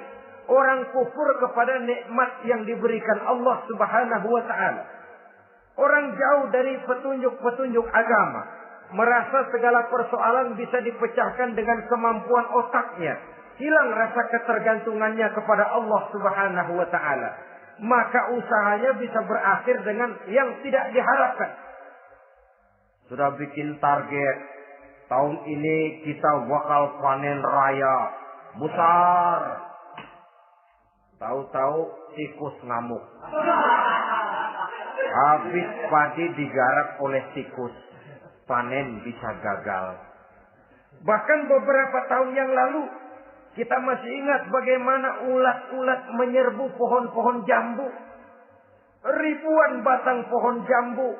Orang kufur kepada nikmat yang diberikan Allah Subhanahu wa taala. Orang jauh dari petunjuk-petunjuk agama. Merasa segala persoalan bisa dipecahkan dengan kemampuan otaknya. Hilang rasa ketergantungannya kepada Allah Subhanahu wa ta'ala. Maka usahanya bisa berakhir dengan yang tidak diharapkan. Sudah bikin target. Tahun ini kita bakal panen raya besar. Tahu-tahu tikus ngamuk. Habis padi digarap oleh tikus, panen bisa gagal. Bahkan beberapa tahun yang lalu, kita masih ingat bagaimana ulat-ulat menyerbu pohon-pohon jambu. Ribuan batang pohon jambu.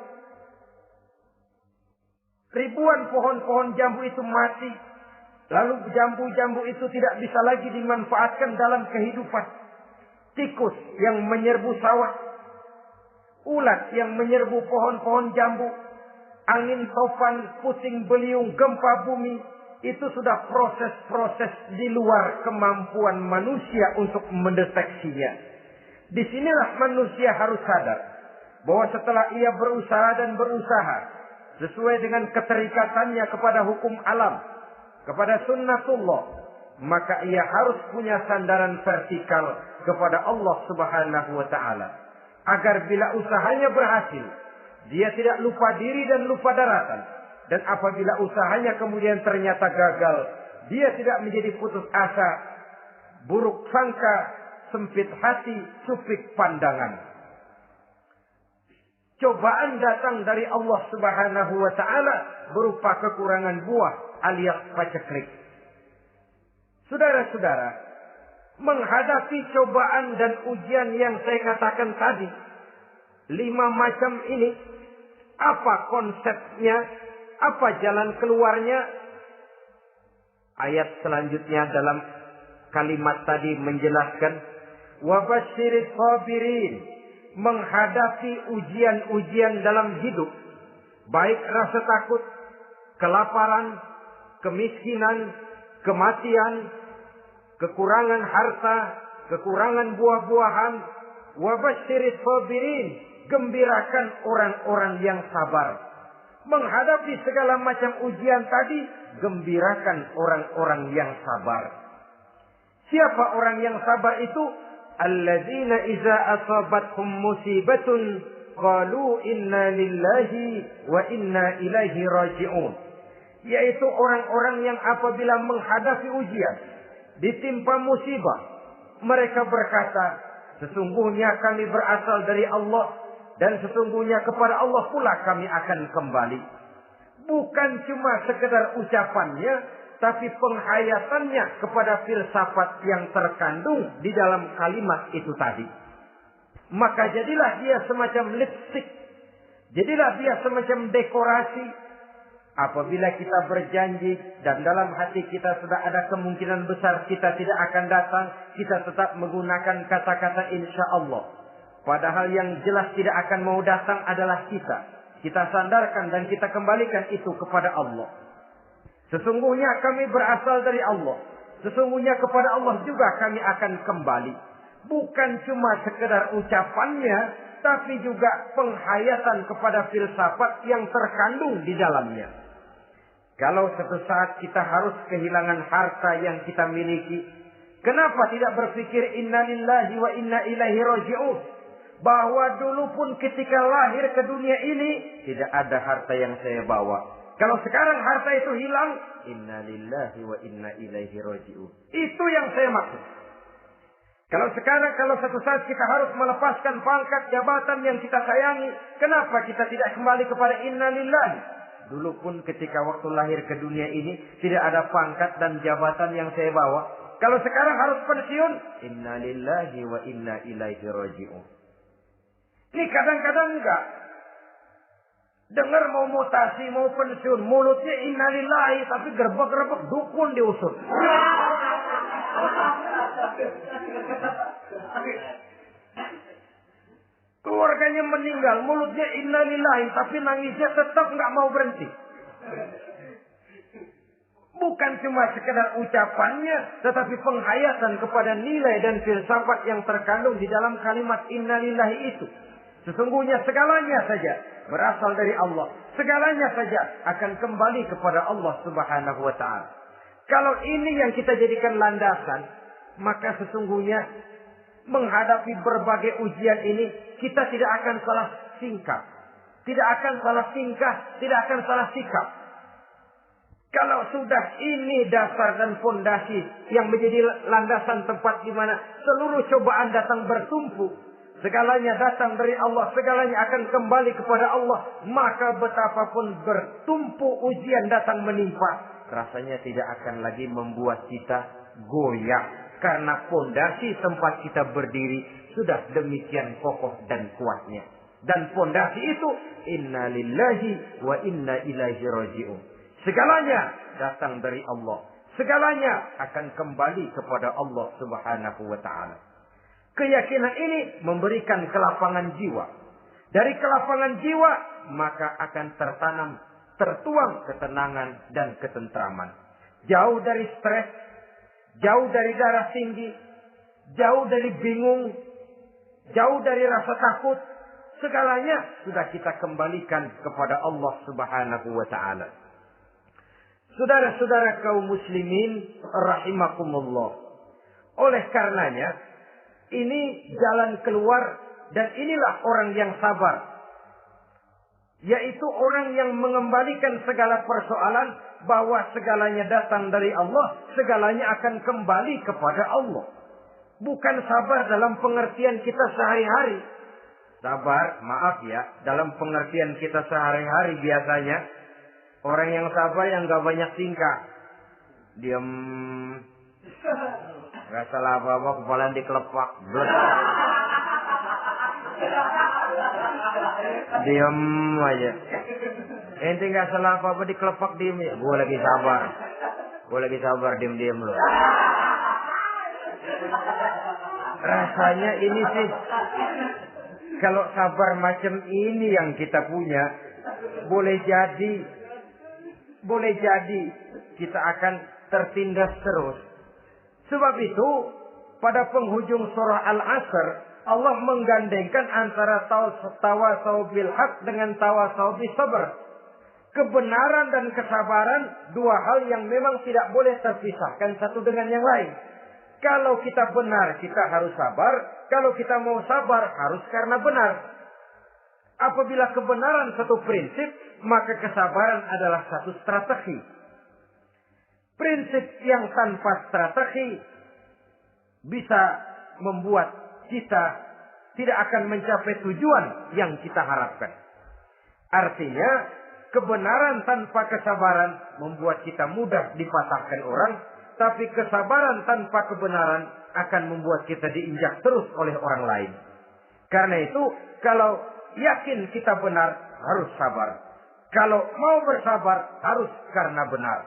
Ribuan pohon-pohon jambu itu mati. Lalu jambu-jambu itu tidak bisa lagi dimanfaatkan dalam kehidupan. Tikus yang menyerbu sawah. Ulat yang menyerbu pohon-pohon jambu, angin topan, puting beliung, gempa bumi, itu sudah proses-proses di luar kemampuan manusia untuk mendeteksinya. Disinilah manusia harus sadar bahwa setelah ia berusaha dan berusaha sesuai dengan keterikatannya kepada hukum alam, kepada sunnatullah, maka ia harus punya sandaran vertikal kepada Allah Subhanahu wa ta'ala. Agar bila usahanya berhasil, dia tidak lupa diri dan lupa daratan. Dan apabila usahanya kemudian ternyata gagal, dia tidak menjadi putus asa, buruk sangka, sempit hati, sempit pandangan. Cobaan datang dari Allah Subhanahu wa ta'ala berupa kekurangan buah alias paceklik. Saudara-saudara, menghadapi cobaan dan ujian yang saya katakan tadi, 5 macam ini, apa konsepnya, apa jalan keluarnya? Ayat selanjutnya dalam kalimat tadi menjelaskan, Wa basyiris sabirin, menghadapi ujian-ujian dalam hidup, baik rasa takut, kelaparan, kemiskinan, kematian, kekurangan harta, kekurangan buah-buahan. Wa basyiris sabirin, gembirakan orang-orang yang sabar. Menghadapi segala macam ujian tadi, gembirakan orang-orang yang sabar. Siapa orang yang sabar itu? Alladzina iza asabathum musibatun qalu inna lillahi wa inna ilaihi raji'un. Yaitu orang-orang yang apabila menghadapi ujian, ditimpa musibah, mereka berkata, sesungguhnya kami berasal dari Allah dan sesungguhnya kepada Allah pula kami akan kembali. Bukan cuma sekedar ucapannya, tapi penghayatannya kepada filsafat yang terkandung di dalam kalimat itu tadi. Maka jadilah dia semacam lipstick, jadilah dia semacam dekorasi. Apabila kita berjanji dan dalam hati kita sudah ada kemungkinan besar kita tidak akan datang, kita tetap menggunakan kata-kata insya Allah. Padahal yang jelas tidak akan mau datang adalah kita. Kita sandarkan dan kita kembalikan itu kepada Allah. Sesungguhnya kami berasal dari Allah. Sesungguhnya kepada Allah juga kami akan kembali. Bukan cuma sekedar ucapannya, tapi juga penghayatan kepada filsafat yang terkandung di dalamnya. Kalau suatu saat kita harus kehilangan harta yang kita miliki, kenapa tidak berpikir inna lillahi wa inna ilaihi raji'un? Bahwa dulu pun ketika lahir ke dunia ini tidak ada harta yang saya bawa. Kalau sekarang harta itu hilang, inna lillahi wa inna ilaihi raji'un. Itu yang saya maksud. Kalau sekarang, kalau suatu saat kita harus melepaskan pangkat jabatan yang kita sayangi, kenapa kita tidak kembali kepada inna lillahi? Dulu pun ketika waktu lahir ke dunia ini tidak ada pangkat dan jabatan yang saya bawa. Kalau sekarang harus pensiun, inna lillahi wa inna ilaihi raji'un. Ini kadang-kadang enggak. Dengar mau mutasi, mau pensiun, mulutnya innalillahi, tapi gerbek-gerbek dukun diusut. Keluarganya meninggal, mulutnya innalillahi, tapi nangisnya tetap enggak mau berhenti. Bukan cuma sekedar ucapannya, tetapi penghayatan kepada nilai dan filsafat yang terkandung di dalam kalimat innalillahi itu. Sesungguhnya segalanya saja berasal dari Allah. Segalanya saja akan kembali kepada Allah Subhanahu wa ta'ala. Kalau ini yang kita jadikan landasan, maka sesungguhnya menghadapi berbagai ujian ini, kita tidak akan salah tingkah. Tidak akan salah tingkah, tidak akan salah sikap. Kalau sudah ini dasar dan fondasi yang menjadi landasan tempat di mana seluruh cobaan datang bertumpu, segalanya datang dari Allah, segalanya akan kembali kepada Allah, maka betapapun bertumpu ujian datang menimpa, rasanya tidak akan lagi membuat kita goyah, karena fondasi tempat kita berdiri sudah demikian kokoh dan kuatnya. Dan fondasi itu inna lillahi wa inna ilaihi raji'un. Segalanya datang dari Allah, segalanya akan kembali kepada Allah Subhanahu wa ta'ala. Keyakinan ini memberikan kelapangan jiwa. Dari kelapangan jiwa, maka akan tertuang ketenangan dan ketentraman. Jauh dari stres, jauh dari darah tinggi, jauh dari bingung, jauh dari rasa takut. Segalanya sudah kita kembalikan kepada Allah Subhanahu wa ta'ala. Saudara-saudara kaum muslimin rahimakumullah. Oleh karenanya, ini jalan keluar dan inilah orang yang sabar. Yaitu orang yang mengembalikan segala persoalan bahwa segalanya datang dari Allah, segalanya akan kembali kepada Allah. Bukan sabar dalam pengertian kita sehari-hari. Sabar, maaf ya, dalam pengertian kita sehari-hari biasanya orang yang sabar yang gak banyak tingkah. Diam. Gak salah apa-apa, kepala dikelepak. Diam aja. Ente gak salah apa-apa dikelepak, diem ya. Gue lagi sabar, diem-diem loh. Rasanya ini sih, kalau sabar macam ini yang kita punya, boleh jadi kita akan tertindas terus. Sebab itu, pada penghujung surah Al-Asr, Allah menggandengkan antara tawasau bil haq dengan tawasau bis sabr. Kebenaran dan kesabaran, dua hal yang memang tidak boleh terpisahkan satu dengan yang lain. Kalau kita benar, kita harus sabar. Kalau kita mau sabar, harus karena benar. Apabila kebenaran satu prinsip, maka kesabaran adalah satu strategi. Prinsip yang tanpa strategi bisa membuat kita tidak akan mencapai tujuan yang kita harapkan. Artinya, kebenaran tanpa kesabaran membuat kita mudah dipatahkan orang, tapi kesabaran tanpa kebenaran akan membuat kita diinjak terus oleh orang lain. Karena itu, kalau yakin kita benar, harus sabar. Kalau mau bersabar, harus karena benar.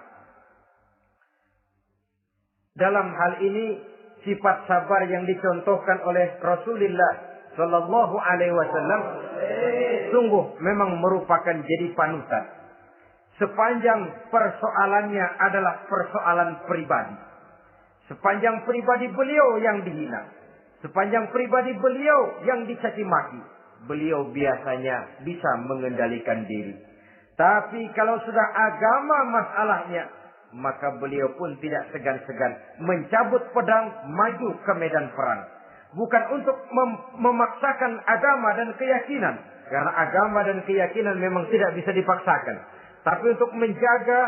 Dalam hal ini, sifat sabar yang dicontohkan oleh Rasulullah Sallallahu Alaihi Wasallam sungguh memang merupakan jadi panutan. Sepanjang persoalannya adalah persoalan pribadi. Sepanjang pribadi beliau yang dihina, sepanjang pribadi beliau yang dicaci maki, beliau biasanya bisa mengendalikan diri. Tapi kalau sudah agama masalahnya, maka beliau pun tidak segan-segan mencabut pedang, maju ke medan perang. Bukan untuk memaksakan agama dan keyakinan, karena agama dan keyakinan memang tidak bisa dipaksakan. Tapi untuk menjaga,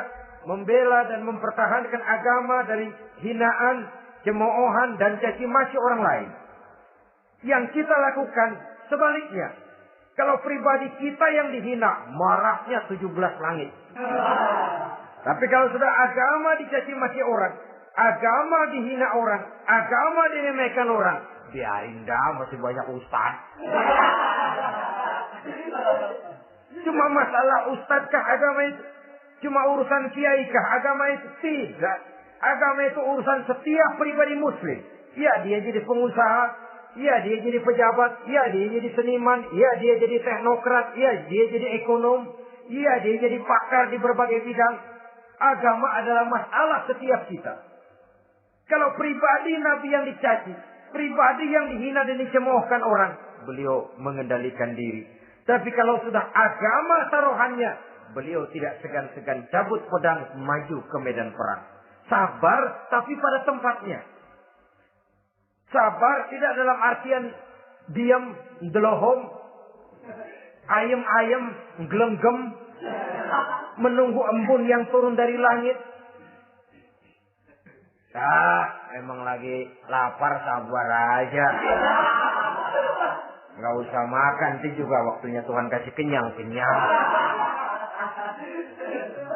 membela dan mempertahankan agama dari hinaan, cemoohan dan caci maki orang lain. Yang kita lakukan sebaliknya. Kalau pribadi kita yang dihina, marahnya 17 langit. Tapi kalau sudah agama dicaci maki orang, agama dihina orang, agama diremehkan orang, biarin dah, masih banyak ustaz. Cuma masalah ustadzkah agama itu? Cuma urusan kiaikah agama itu? Tidak. Agama itu urusan setiap pribadi muslim. Ya, dia jadi pengusaha. Ya, dia jadi pejabat. Ya, dia jadi seniman. Ya, dia jadi teknokrat. Ya, dia jadi ekonom. Ya, dia jadi pakar di berbagai bidang. Agama adalah masalah setiap kita. Kalau pribadi Nabi yang dicaci, pribadi yang dihina dan dicemoohkan orang, beliau mengendalikan diri. Tapi kalau sudah agama taruhannya, beliau tidak segan-segan cabut pedang, maju ke medan perang. Sabar, tapi pada tempatnya. Sabar tidak dalam artian diam, delohom, ayem-ayem, gelenggem, menunggu embun yang turun dari langit. Emang lagi lapar, sabar aja. Nggak usah makan, nanti juga waktunya Tuhan kasih kenyang-kenyang.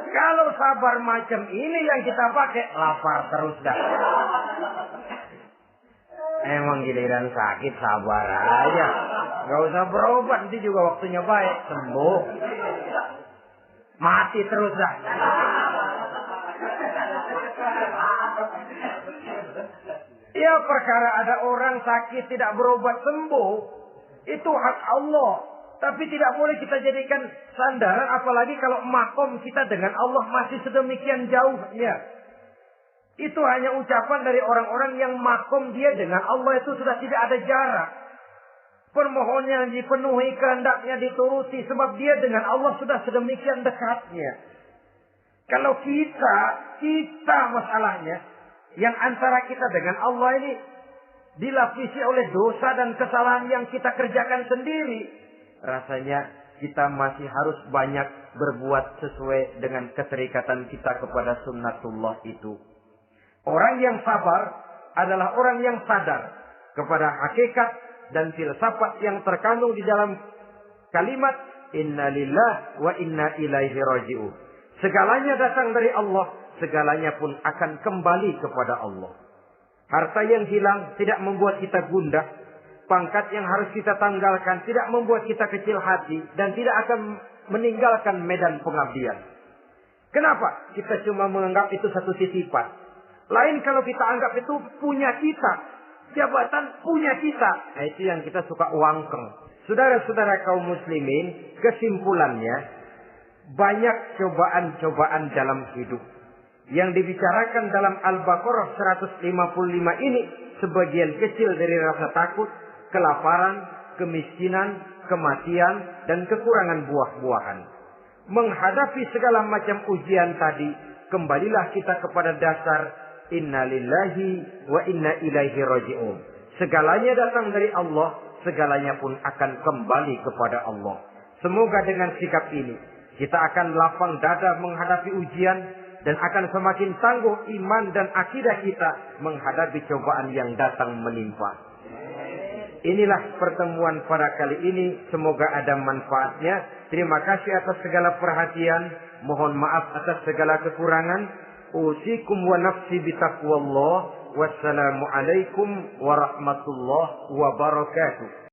Kalau sabar macam ini yang kita pakai, lapar terus dah. Emang giliran sakit, sabar aja. Nggak usah berobat, nanti juga waktunya baik, sembuh. Mati terus dah. Ya, perkara ada orang sakit tidak berobat sembuh, itu hak Allah. Tapi tidak boleh kita jadikan sandaran, apalagi kalau makom kita dengan Allah masih sedemikian jauhnya. Itu hanya ucapan dari orang-orang yang makom dia dengan Allah itu sudah tidak ada jarak. Permohonannya dipenuhi, kehendaknya dituruti, sebab dia dengan Allah sudah sedemikian dekatnya. Kalau kita masalahnya, yang antara kita dengan Allah ini dilapisi oleh dosa dan kesalahan yang kita kerjakan sendiri, rasanya kita masih harus banyak berbuat sesuai dengan keterikatan kita kepada sunnatullah itu. Orang yang sabar adalah orang yang sadar kepada hakikat dan filsafat yang terkandung di dalam kalimat inna lillahi wa inna ilaihi raji'un. Segalanya datang dari Allah, segalanya pun akan kembali kepada Allah. Harta yang hilang tidak membuat kita gundah. Pangkat yang harus kita tanggalkan tidak membuat kita kecil hati dan tidak akan meninggalkan medan pengabdian. Kenapa? Kita cuma menganggap itu satu titipan. Lain kalau kita anggap itu punya kita. jabatan punya kita. Nah, itu yang kita suka wangkeng. Saudara-saudara kaum muslimin, kesimpulannya, banyak cobaan-cobaan dalam hidup. Yang dibicarakan dalam Al-Baqarah 155 ini, sebagian kecil dari rasa takut, kelaparan, kemiskinan, kematian, dan kekurangan buah-buahan. Menghadapi segala macam ujian tadi, kembalilah kita kepada dasar inna lillahi wa inna ilaihi raji'un. Segalanya datang dari Allah, segalanya pun akan kembali kepada Allah. Semoga dengan sikap ini, kita akan lapang dada menghadapi ujian, dan akan semakin tangguh iman dan akidah kita menghadapi cobaan yang datang menimpa. Inilah pertemuan pada kali ini. Semoga ada manfaatnya. Terima kasih atas segala perhatian. Mohon maaf atas segala kekurangan. Usikum wa nafsi bitaqwallah. Wassalamualaikum warahmatullahi wabarakatuh.